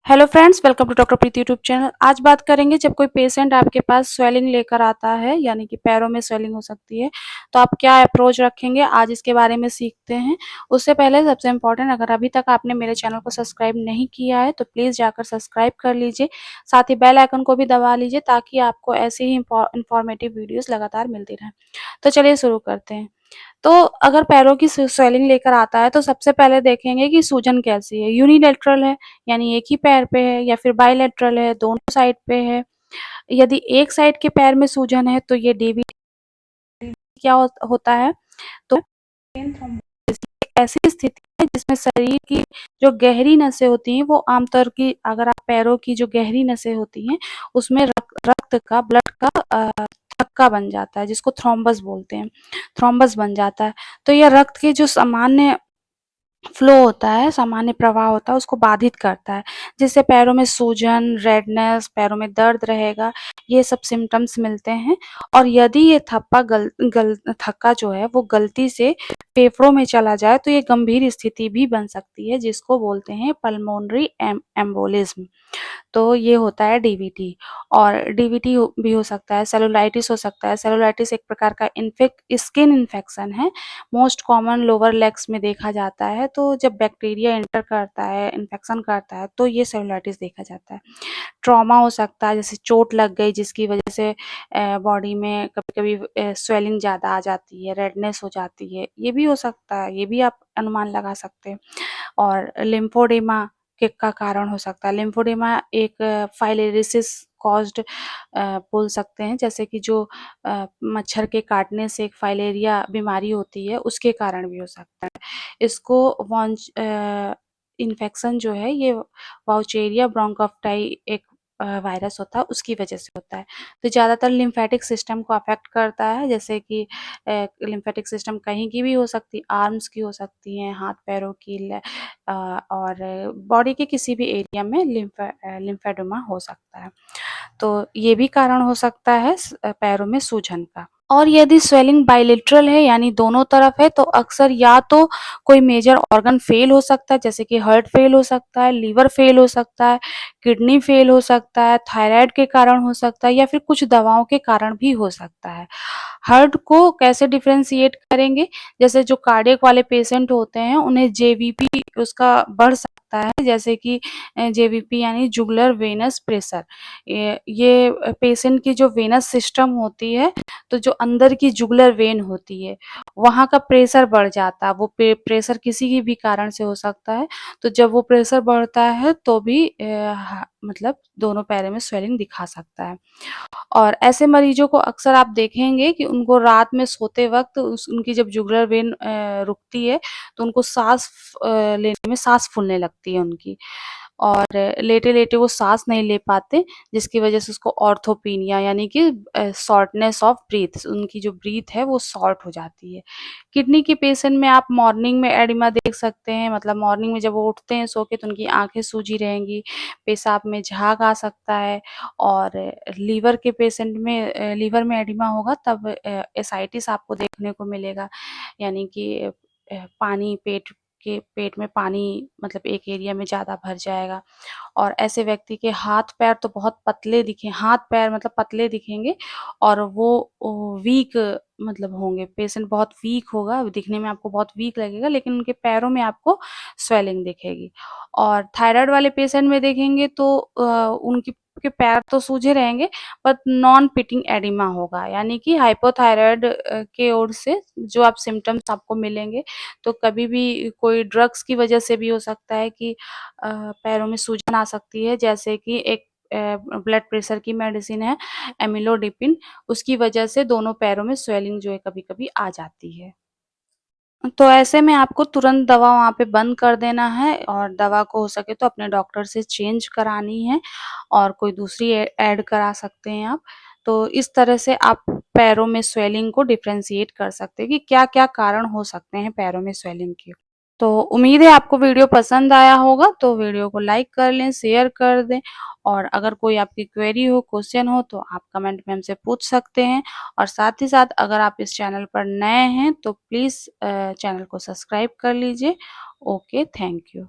Hello friends, welcome to doctor Preeti YouTube channel. आज बात करेंगे जब कोई पेशेंट आपके पास स्वेलिंग लेकर आता है, यानी कि पैरों में स्वेलिंग हो सकती है, तो आप क्या अप्रोच रखेंगे, आज इसके बारे में सीखते हैं। उससे पहले सबसे इम्पोर्टेंट, अगर अभी तक आपने मेरे चैनल को सब्सक्राइब नहीं किया है तो प्लीज़ जाकर सब्सक्राइब कर लीजिए, साथ ही बेल आइकन को भी दबा लीजिए ताकि आपको ऐसी ही इंफॉर्मेटिव वीडियोज़ लगातार मिलती रहें। तो चलिए शुरू करते हैं। तो अगर पैरों की स्वेलिंग लेकर आता है तो सबसे पहले देखेंगे कि सूजन कैसी है, यूनिलैटरल है यानी एक ही पैर पे है, या फिर बाइलैटरल है, दोनों साइड पे है। यदि एक साइड के पैर में सूजन है तो ये डीवीटी क्या होता है, तो ऐसी स्थिति है जिसमें शरीर की जो गहरी नसें होती हैं, वो आमतौर की, अगर आप पैरों की जो गहरी नसें होती हैं उसमें रक्त का, ब्लड का थक्का बन जाता है, जिसको थ्रोम्बस बोलते हैं, थ्रोम्बस बन जाता है। तो यह रक्त के जो सामान्य फ्लो होता है, सामान्य प्रवाह होता है, उसको बाधित करता है, जिससे पैरों में सूजन, रेडनेस, पैरों में दर्द रहेगा, ये सब सिम्पटम्स मिलते हैं। और यदि ये थक्का जो है वो गलती से फेफड़ों में चला जाए तो ये गंभीर स्थिति भी बन सकती है, जिसको बोलते हैं पल्मोनरी एम्बोलिज्म। तो ये होता है डीवीटी। और डीवीटी भी हो सकता है, सेलुलाइटिस हो सकता है। सेलुलाइटिस एक प्रकार का स्किन इन्फेक्शन है, मोस्ट कॉमन लोअर लेग्स में देखा जाता है। तो जब बैक्टीरिया एंटर करता है, इन्फेक्शन करता है, तो ये सेलुलाइटिस देखा जाता है। ट्रॉमा हो सकता है, जैसे चोट लग गई जिसकी वजह से बॉडी में कभी-कभी स्वेलिंग ज़्यादा आ जाती है, रेडनेस हो जाती है, ये भी हो सकता है, ये भी आप अनुमान लगा सकते हैं। और लिम्फोडेमा के का कारण हो सकता है। लिम्फोडेमा एक फाइलेरिसिस कॉज्ड बोल सकते हैं, जैसे कि जो मच्छर के काटने से एक फाइलेरिया बीमारी होती है, उसके कारण भी हो सकता है। इसको इन्फेक्शन जो है ये वाउचेरिया ब्रोंकाइफाई एक वायरस होता है, उसकी वजह से होता है। तो ज़्यादातर लिम्फेटिक सिस्टम को अफेक्ट करता है, जैसे कि लिम्फेटिक सिस्टम कहीं की भी हो सकती है, आर्म्स की हो सकती हैं, हाथ पैरों की, और बॉडी के किसी भी एरिया में लिम्फेडोमा हो सकता है। तो ये भी कारण हो सकता है पैरों में सूजन का। और यदि स्वेलिंग बाइलेटरल है यानी दोनों तरफ है, तो अक्सर या तो कोई मेजर ऑर्गन फेल हो सकता है, जैसे कि हार्ट फेल हो सकता है, लीवर फेल हो सकता है, किडनी फेल हो सकता है, थायराइड के कारण हो सकता है, या फिर कुछ दवाओं के कारण भी हो सकता है। हार्ट को कैसे डिफरेंशिएट करेंगे, जैसे जो कार्डियक वाले पेशेंट होते हैं उन्हें जेवीपी उसका बढ़ सकता है, जैसे कि जेवीपी यानी जुगुलर वेनस प्रेशर। ये पेशेंट की जो वेनस सिस्टम होती है, तो जो अंदर की जुगुलर वेन होती है, वहाँ का प्रेशर बढ़ जाता है। वो प्रेशर किसी की भी कारण से हो सकता है। तो जब वो प्रेशर बढ़ता है तो भी मतलब दोनों पैरों में स्वेलिंग दिखा सकता है। और ऐसे मरीजों को अक्सर आप देखेंगे कि उनको रात में सोते वक़्त उनकी जब जुगुलर वेन रुकती है, तो उनको साँस लेने में साँस फूलने लगती है उनकी, और लेटे-लेटे वो साँस नहीं ले पाते, जिसकी वजह से उसको ऑर्थोपेनिया यानी कि शॉर्टनेस ऑफ ब्रीथ, उनकी जो ब्रीथ है वो शॉर्ट हो जाती है। किडनी के पेशेंट में आप मॉर्निंग में एडिमा देख सकते हैं, मतलब मॉर्निंग में जब वो उठते हैं सो के तो उनकी आँखें सूजी रहेंगी, पेशाब में झाग आ सकता है। और लीवर के पेशेंट में लीवर में एडिमा होगा तब एसाइटिस आपको देखने को मिलेगा, यानी कि पानी पेट में पानी, मतलब एक एरिया में ज़्यादा भर जाएगा। और ऐसे व्यक्ति के हाथ-पैर तो बहुत पतले हाथ-पैर मतलब पतले दिखेंगे, और वो वीक मतलब होंगे, पेशेंट बहुत वीक होगा, दिखने में आपको बहुत वीक लगेगा, लेकिन उनके पैरों में आपको स्वेलिंग दिखेगी। और थायराइड वाले पेशेंट में देखेंगे तो उनकी के पैर तो सूजे रहेंगे, बट नॉन पिटिंग एडिमा होगा, यानी कि हाइपोथायरॉइड के ओर से जो आप सिम्पटम्स आपको मिलेंगे। तो कभी भी कोई ड्रग्स की वजह से भी हो सकता है कि पैरों में सूजन आ सकती है, जैसे कि एक ब्लड प्रेशर की मेडिसिन है एमिलोडिपिन, उसकी वजह से दोनों पैरों में स्वेलिंग जो है कभी-कभी आ जाती है। तो ऐसे में आपको तुरंत दवा वहाँ पे बंद कर देना है, और दवा को हो सके तो अपने डॉक्टर से चेंज करानी है, और कोई दूसरी ऐड करा सकते हैं आप। तो इस तरह से आप पैरों में स्वेलिंग को डिफरेंशिएट कर सकते हैं कि क्या-क्या कारण हो सकते हैं पैरों में स्वेलिंग के। तो उम्मीद है आपको वीडियो पसंद आया होगा, तो वीडियो को लाइक कर लें, शेयर कर दें, और अगर कोई आपकी क्वेरी हो, क्वेश्चन हो तो आप कमेंट में हमसे पूछ सकते हैं। और साथ ही साथ अगर आप इस चैनल पर नए हैं तो प्लीज़ चैनल को सब्सक्राइब कर लीजिए। Okay, thank you.